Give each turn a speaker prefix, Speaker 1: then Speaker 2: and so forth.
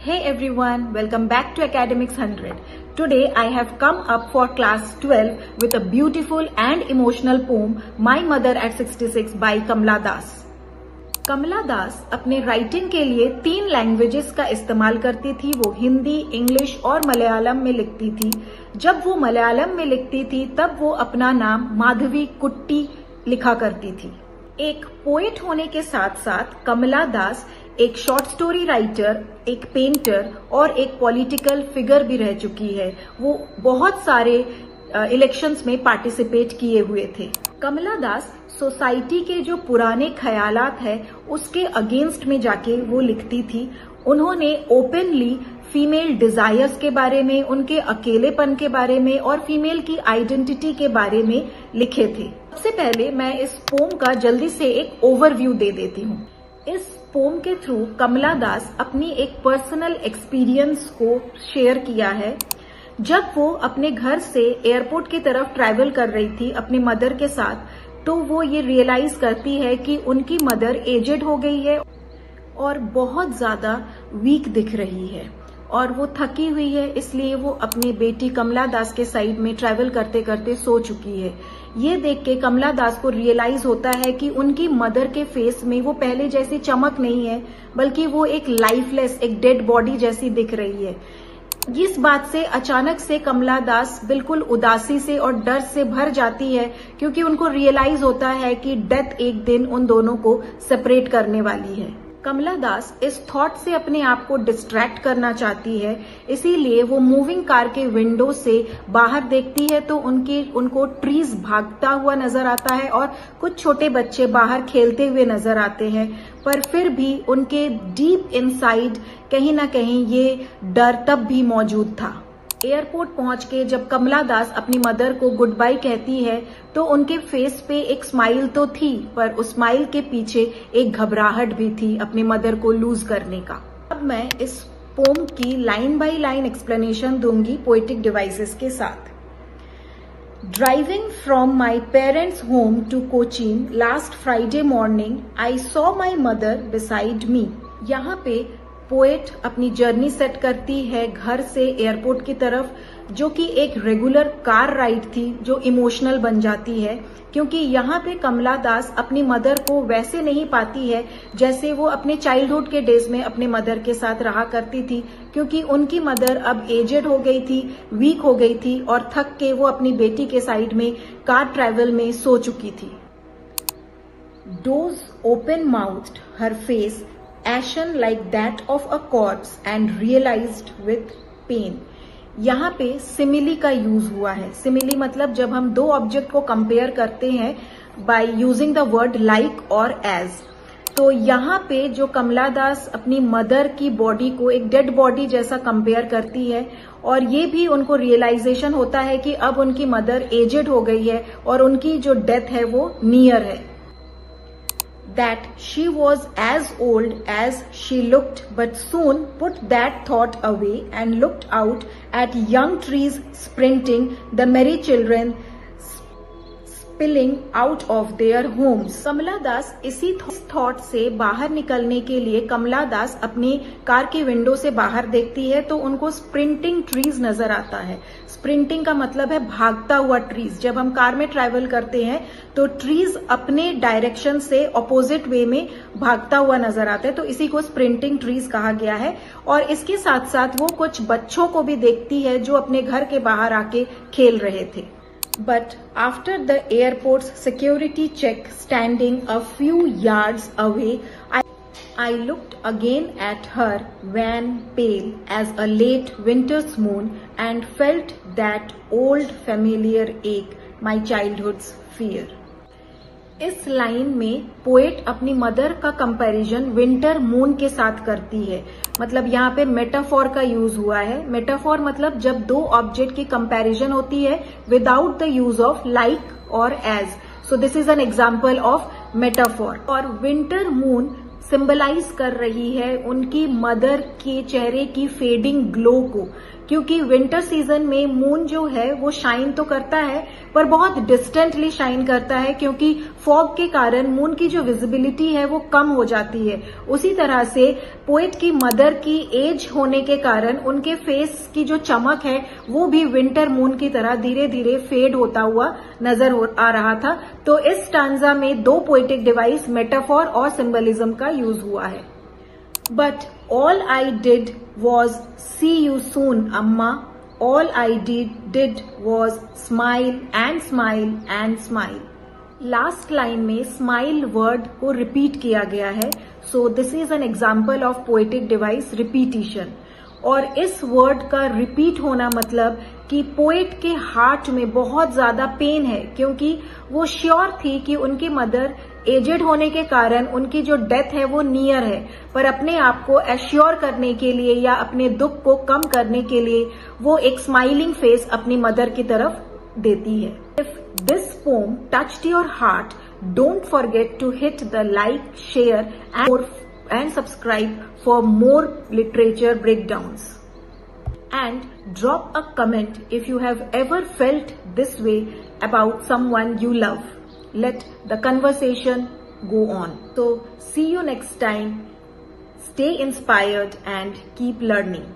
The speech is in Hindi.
Speaker 1: Hey everyone, welcome back to Academics 100. Today I have come up for class 12 with a beautiful and emotional poem, My Mother at 66 by Kamala Das. कमला दास अपने राइटिंग के लिए 3 लैंग्वेजेस का इस्तेमाल करती थी। वो हिंदी, इंग्लिश और मलयालम में लिखती थी। जब वो मलयालम में लिखती थी तब वो अपना नाम माधवी कुट्टी लिखा करती थी। एक पोएट होने के साथ साथ कमला दास एक शॉर्ट स्टोरी राइटर, एक पेंटर और एक पॉलिटिकल फिगर भी रह चुकी है। वो बहुत सारे इलेक्शंस में पार्टिसिपेट किए हुए थे। कमला दास सोसाइटी के जो पुराने ख्यालात है उसके अगेंस्ट में जाके वो लिखती थी। उन्होंने ओपनली फीमेल डिजायर्स के बारे में, उनके अकेलेपन के बारे में और फीमेल की आइडेंटिटी के बारे में लिखे थे। सबसे पहले मैं इस पोम का जल्दी से एक ओवरव्यू दे देती हूँ। इस पोम के थ्रू कमला दास अपनी एक पर्सनल एक्सपीरियंस को शेयर किया है। जब वो अपने घर से एयरपोर्ट की तरफ ट्रैवल कर रही थी अपनी मदर के साथ, तो वो ये रियलाइज करती है कि उनकी मदर एजेड हो गई है और बहुत ज्यादा वीक दिख रही है और वो थकी हुई है, इसलिए वो अपनी बेटी कमला दास के साइड में ट्रैवल करते करते सो चुकी है। ये देख के कमला दास को रियलाइज होता है कि उनकी मदर के फेस में वो पहले जैसी चमक नहीं है, बल्कि वो एक लाइफलेस, एक डेड बॉडी जैसी दिख रही है। इस बात से अचानक से कमला दास बिल्कुल उदासी से और डर से भर जाती है, क्योंकि उनको रियलाइज होता है कि डेथ एक दिन उन दोनों को सेपरेट करने वाली है। कमला दास इस थॉट से अपने आप को डिस्ट्रैक्ट करना चाहती है, इसीलिए वो मूविंग कार के विंडो से बाहर देखती है तो उनको ट्रीज भागता हुआ नजर आता है और कुछ छोटे बच्चे बाहर खेलते हुए नजर आते हैं। पर फिर भी उनके डीप इनसाइड कहीं ना कहीं ये डर तब भी मौजूद था। एयरपोर्ट पहुंच के जब कमला दास अपनी मदर को गुड बाय कहती है तो उनके फेस पे एक स्माइल तो थी, पर उस स्माइल के पीछे एक घबराहट भी थी अपनी मदर को लूज करने का। अब मैं इस पोम की लाइन बाय लाइन एक्सप्लेनेशन दूंगी पोएटिक डिवाइसेस के साथ। Driving from my parents home to Cochin last Friday morning I saw my mother beside me. यहाँ पे पोएट अपनी जर्नी सेट करती है घर से एयरपोर्ट की तरफ, जो कि एक रेगुलर कार राइड थी जो इमोशनल बन जाती है, क्योंकि यहाँ पे कमला दास अपनी मदर को वैसे नहीं पाती है जैसे वो अपने चाइल्डहुड के डेज में अपने मदर के साथ रहा करती थी, क्योंकि उनकी मदर अब एजेड हो गई थी, वीक हो गई थी और थक के वो अपनी बेटी के साइड में कार ट्रैवल में सो चुकी थी। Dozed open mouthed, her face ashen like that of a corpse and realized with pain। यहाँ पे सिमिली का यूज हुआ है। सिमिली मतलब जब हम दो ऑब्जेक्ट को कंपेयर करते हैं by using the word like और एज। तो यहाँ पे जो कमला दास अपनी मदर की बॉडी को एक डेड बॉडी जैसा कंपेयर करती है और ये भी उनको रियलाइजेशन होता है कि अब उनकी मदर एजेड हो गई है और उनकी जो डेथ है वो नियर है। That she was as old as she looked, but soon put that thought away and looked out at young trees sprinting, the merry children spilling out of their homes। कमला दास इसी थॉट से बाहर निकलने के लिए कमला दास अपनी कार के विंडो से बाहर देखती है तो उनको स्प्रिंटिंग ट्रीज नजर आता है। स्प्रिंटिंग का मतलब है भागता हुआ ट्रीज। जब हम कार में ट्रैवल करते हैं तो ट्रीज अपने डायरेक्शन से ऑपोजिट वे में भागता हुआ नजर आता है, तो इसी को स्प्रिंटिंग ट्रीज कहा गया है। और इसके साथ साथ वो कुछ बच्चों को भी देखती है जो अपने घर के बाहर आके खेल रहे थे। But after the airport's security check, standing a few yards away, I looked again at her, wan pale as a late winter's moon, and felt that old familiar ache, my childhood's fear। इस लाइन में पोएट अपनी मदर का कंपैरिजन विंटर मून के साथ करती है। मतलब यहाँ पे मेटाफॉर का यूज हुआ है। मेटाफॉर मतलब जब दो ऑब्जेक्ट की कंपैरिजन होती है without the use of like और as. So this is an example of metaphor. और विंटर मून सिंबलाइज कर रही है उनकी मदर के चेहरे की फेडिंग ग्लो को, क्योंकि विंटर सीजन में मून जो है वो शाइन तो करता है पर बहुत डिस्टेंटली शाइन करता है, क्योंकि फॉग के कारण मून की जो विजिबिलिटी है वो कम हो जाती है। उसी तरह से पोएट की मदर की एज होने के कारण उनके फेस की जो चमक है वो भी विंटर मून की तरह धीरे धीरे फेड होता हुआ नजर आ रहा था। तो इस स्टांजा में दो पोएटिक डिवाइस, मेटाफॉर और सिंबलिज्म का यूज हुआ है। But all I did was see you soon, Amma. All I did was smile and smile and smile. Last line में smile word को repeat किया गया है. So this is an example of poetic device repetition. और इस वर्ड का रिपीट होना मतलब कि पोएट के हार्ट में बहुत ज्यादा पेन है, क्योंकि वो श्योर थी कि उनकी मदर एजेड होने के कारण उनकी जो डेथ है वो नियर है, पर अपने आप को एश्योर करने के लिए या अपने दुख को कम करने के लिए वो एक स्माइलिंग फेस अपनी मदर की तरफ देती है। If this poem touched your heart, don't forget to hit the like, share and subscribe for more literature breakdowns. And drop a comment if you have ever felt this way about someone you love. Let the conversation go on. So see you next time. Stay inspired and keep learning.